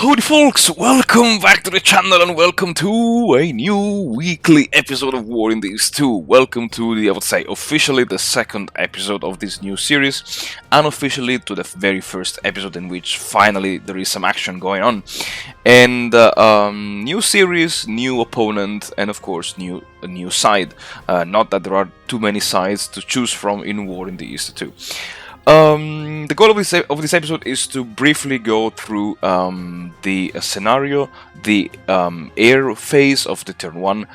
Howdy folks, welcome back to the channel and welcome to a new weekly episode of War in These 2. Welcome to the, I would say, officially the second episode of this new series, unofficially to the very first episode in which finally there is some action going on. And new series, new opponent, and of course a new side. Not that there are too many sides to choose from in War in the East 2. The goal of this episode is to briefly go through the scenario, the air phase of the turn 1,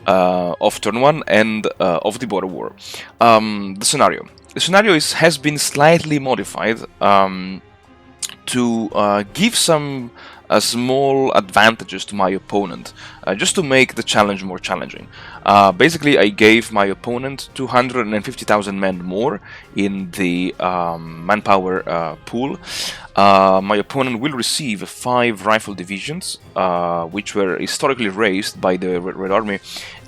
and of the border war. The scenario has been slightly modified to give some small advantages to my opponent, just to make the challenge more challenging. Basically, I gave my opponent 250,000 men more in the manpower pool. My opponent will receive 5 rifle divisions, which were historically raised by the Red Army,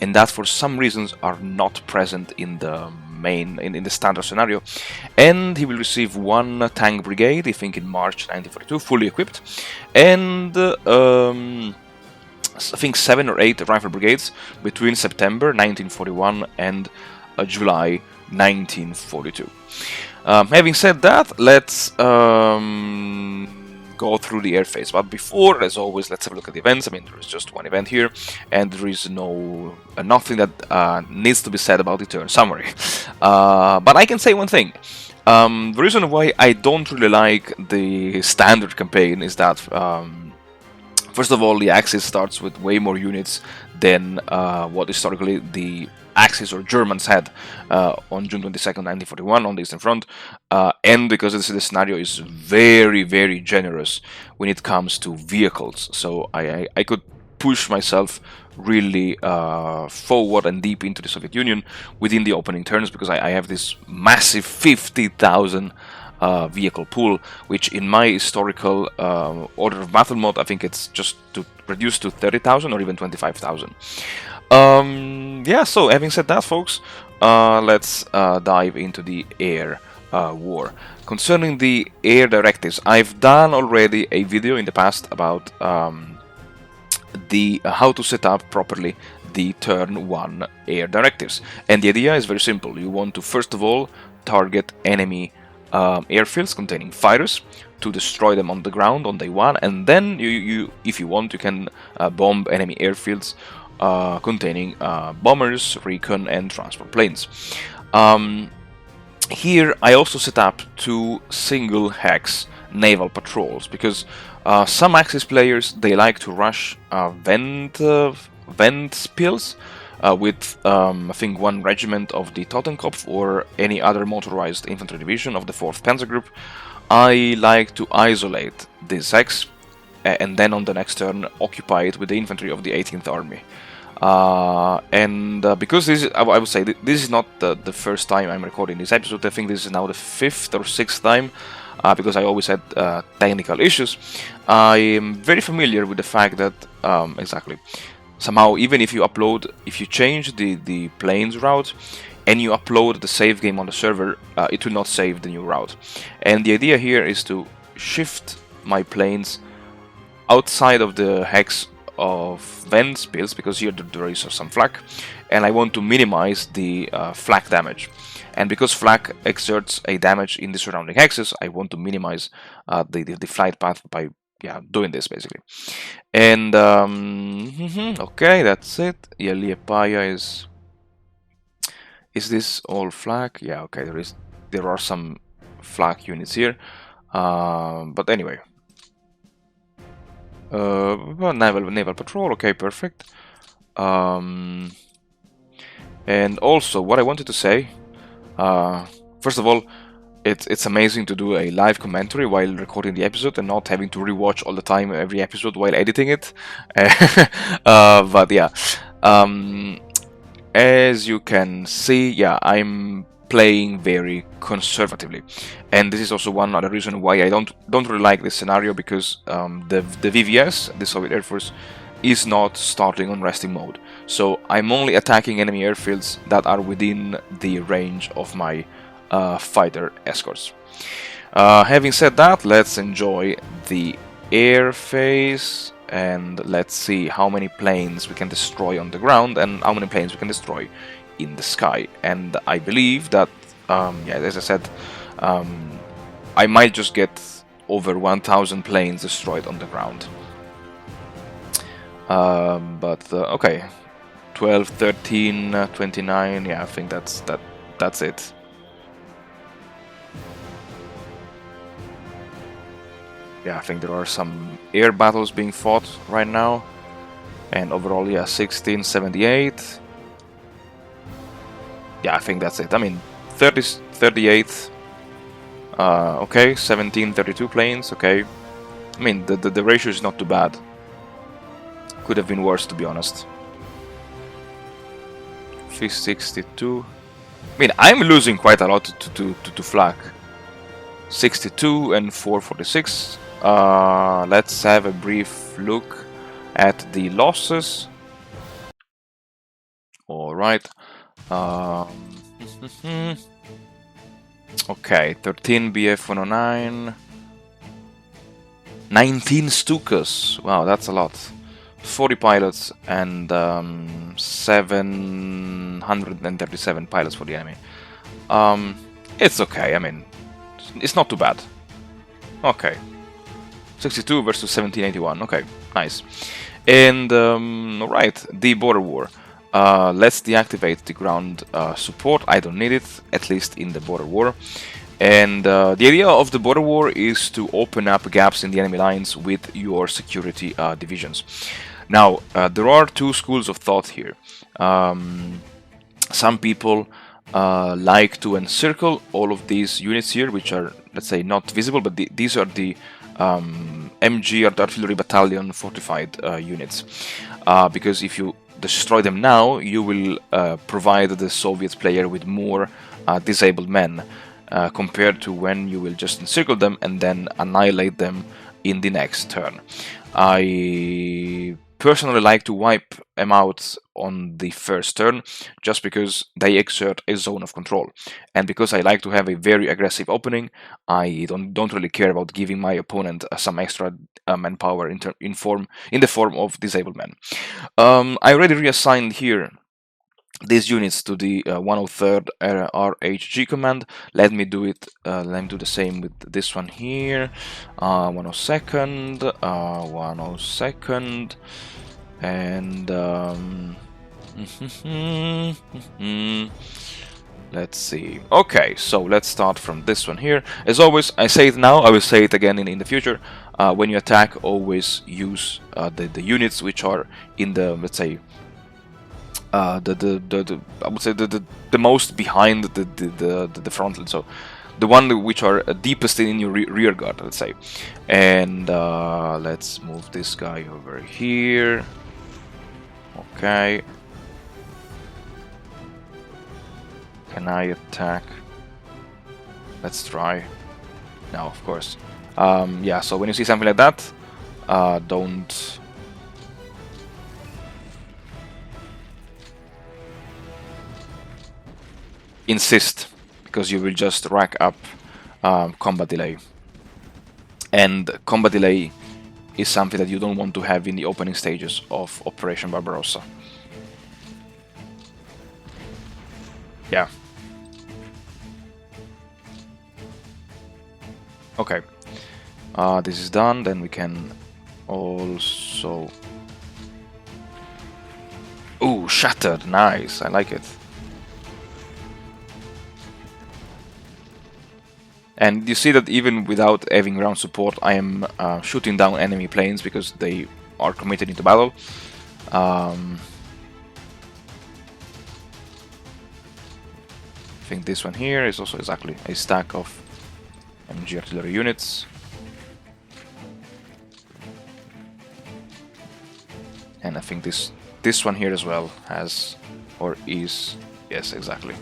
and that for some reasons are not present in the in the standard scenario. And he will receive 1 tank brigade, I think in March 1942, fully equipped, and I think 7 or 8 rifle brigades between September 1941 and July 1942. Having said that, let's go through the air phase. But before, as always, let's have a look at the events. I mean, there is just one event here, and there is nothing that needs to be said about the turn summary. But I can say one thing. The reason why I don't really like the standard campaign is that first of all, the Axis starts with way more units than what historically the Axis or Germans had on June 22nd, 1941 on the Eastern Front, and because the scenario is very, very generous when it comes to vehicles. So I could push myself really forward and deep into the Soviet Union within the opening turns, because I have this massive 50,000 vehicle pool, which in my historical order of battle mode, I think it's just to reduce to 30,000 or even 25,000. Yeah, so having said that, folks, let's dive into the air war. Concerning the air directives, I've done already a video in the past about how to set up properly the turn 1 air directives. And the idea is very simple. You want to first of all target enemy airfields containing fighters to destroy them on the ground on day 1, and then you if you want, you can bomb enemy airfields containing bombers, recon, and transport planes. Here I also set up 2 single hex naval patrols, because some Axis players, they like to rush vent spills with I think 1 regiment of the Totenkopf or any other motorized infantry division of the 4th Panzer Group. I like to isolate this hex and then on the next turn occupy it with the infantry of the 18th Army. Because this is, I would say, this is not the first time I'm recording this episode. I think this is now the 5th or 6th time, because I always had technical issues. I am very familiar with the fact that somehow, even if you change the plane's route and you upload the save game on the server, it will not save the new route. And the idea here is to shift my planes outside of the hex of vent spills, because here there is some flak, and I want to minimize the flak damage. And because flak exerts a damage in the surrounding hexes, I want to minimize the flight path by doing this basically. And okay, that's it. Yeah, Liepāja is this all flak? Yeah, okay, there are some flak units here, but anyway. Naval patrol, okay, perfect. And also, what I wanted to say, first of all, it's amazing to do a live commentary while recording the episode and not having to rewatch all the time every episode while editing it. But yeah, as you can see, yeah, I'm playing very conservatively, and this is also one other reason why I don't really like this scenario, because the VVS, the Soviet Air Force, is not starting on resting mode. So I'm only attacking enemy airfields that are within the range of my fighter escorts. Having said that, let's enjoy the air phase, and let's see how many planes we can destroy on the ground and how many planes we can destroy in the sky. And I believe that, yeah, as I said, I might just get over 1,000 planes destroyed on the ground. Okay, 12, 13, 29. Yeah, I think that's it. Yeah, I think there are some air battles being fought right now. And overall, yeah, 1678. Yeah, I think that's it. I mean, 30, 38. Okay, 1732 planes. Okay. I mean, the ratio is not too bad. Could have been worse, to be honest. 562. I mean, I'm losing quite a lot to flak. 62 and 446. Let's have a brief look at the losses. All right. Okay, 13 BF-109. 19 Stukas. Wow, that's a lot. 40 pilots and 737 pilots for the enemy. It's okay. I mean, it's not too bad. Okay. 62 versus 1781. Okay, nice. And alright, the border war. Let's deactivate the ground support. I don't need it, at least in the border war. And the idea of the border war is to open up gaps in the enemy lines with your security divisions. Now, there are two schools of thought here. Some people like to encircle all of these units here, which are, let's say, not visible, but these are the MG or the artillery battalion fortified units, because if you destroy them now, you will provide the Soviet player with more disabled men compared to when you will just encircle them and then annihilate them in the next turn. I personally like to wipe them out on the first turn just because they exert a zone of control, and because I like to have a very aggressive opening, I don't really care about giving my opponent some extra manpower in the form of disabled men. I already reassigned here these units to the 103rd RHG command. Let me do it. Let me do the same with this one here. 102nd, 102nd, and let's see. Okay, so let's start from this one here. As always, I say it now. I will say it again in the future. When you attack, always use the units which are in the, let's say, I would say the most behind the front line, so the one which are deepest in your rear guard, let's say. And let's move this guy over here. Okay. Can I attack? Let's try. No, of course. Yeah. So when you see something like that, don't. Insist, because you will just rack up combat delay, and combat delay is something that you don't want to have in the opening stages of Operation Barbarossa. Yeah. Okay. This is done. Then we can also. Ooh, shattered. Nice. I like it. And you see that even without having ground support, I am shooting down enemy planes because they are committed into battle. I think this one here is also exactly a stack of MG artillery units. And I think this one here as well has, or is, yes, exactly.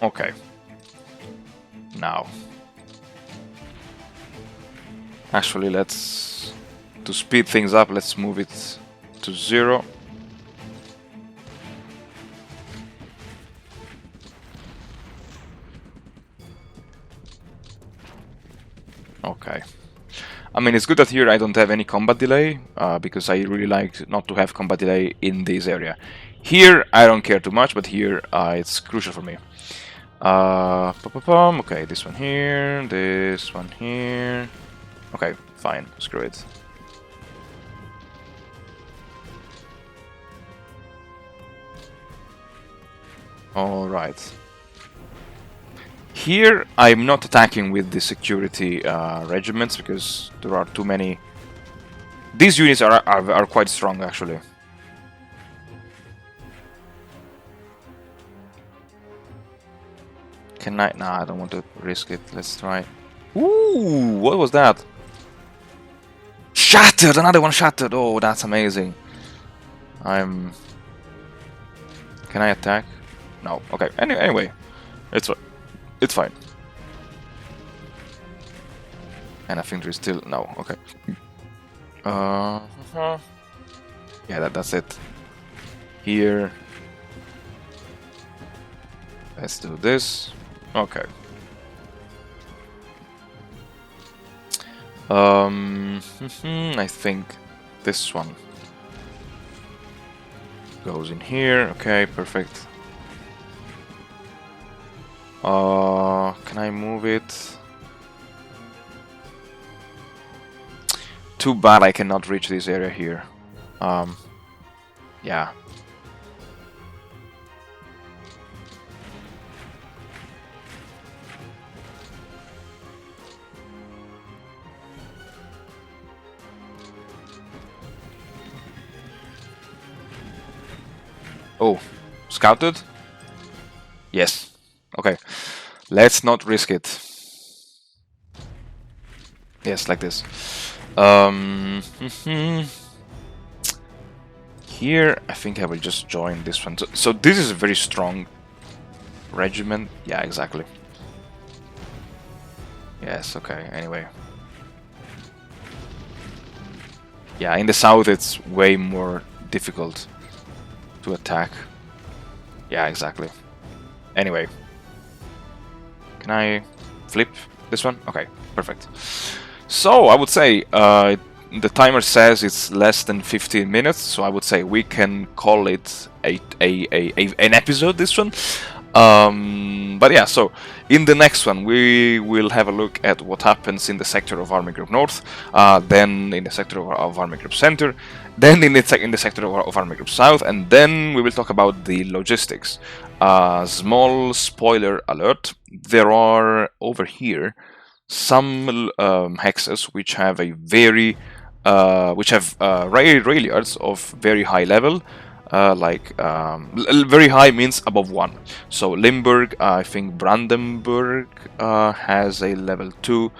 Okay. Now, actually, to speed things up, let's move it to 0. Okay. I mean, it's good that here I don't have any combat delay, because I really like not to have combat delay in this area. Here, I don't care too much, but here, it's crucial for me. Okay, this one here, this one here. Okay, fine, screw it. Alright. Here, I'm not attacking with the security regiments because there are too many. These units are quite strong, actually. Can I? Nah, I don't want to risk it. Let's try. Ooh, what was that? Shattered! Another one shattered! Oh, that's amazing. Can I attack? No. Okay. Anyway, it's fine. And I think there's still no. Okay. Yeah, that's it. Here. Let's do this. Okay. I think this one goes in here. Okay, perfect. Can I move it? Too bad I cannot reach this area here. Yeah. Oh, scouted? Yes. Okay. Let's not risk it. Yes, like this. Here, I think I will just join this one. So this is a very strong regiment. Yeah, exactly. Yes, okay, anyway. Yeah, in the south it's way more difficult to attack. Yeah, exactly. Anyway. Can I flip this one? Okay, perfect. So, I would say, the timer says it's less than 15 minutes, so I would say we can call it an episode, this one. But yeah, so in the next one we will have a look at what happens in the sector of Army Group North, then in the sector of Army Group Center, then in the sector of Army Group South, and then we will talk about the logistics. Small spoiler alert, there are over here some hexes which have a very rail yards of very high level. Very high means above 1. So Limburg, I think Brandenburg has a level 2.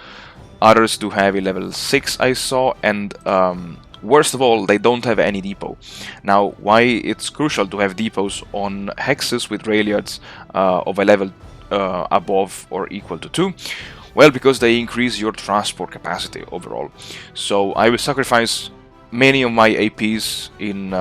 Others do have a level 6, I saw, and worst of all, they don't have any depot. Now, why it's crucial to have depots on hexes with rail yards of a level above or equal to 2? Well, because they increase your transport capacity overall. So I will sacrifice many of my APs in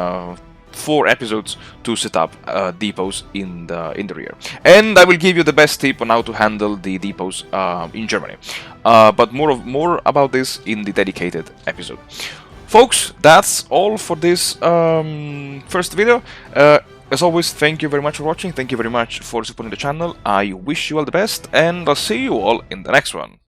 4 episodes to set up depots in the rear, and I will give you the best tip on how to handle the depots in Germany. But more about this in the dedicated episode. Folks, that's all for this first video. As always, thank you very much for watching, thank you very much for supporting the channel, I wish you all the best, and I'll see you all in the next one.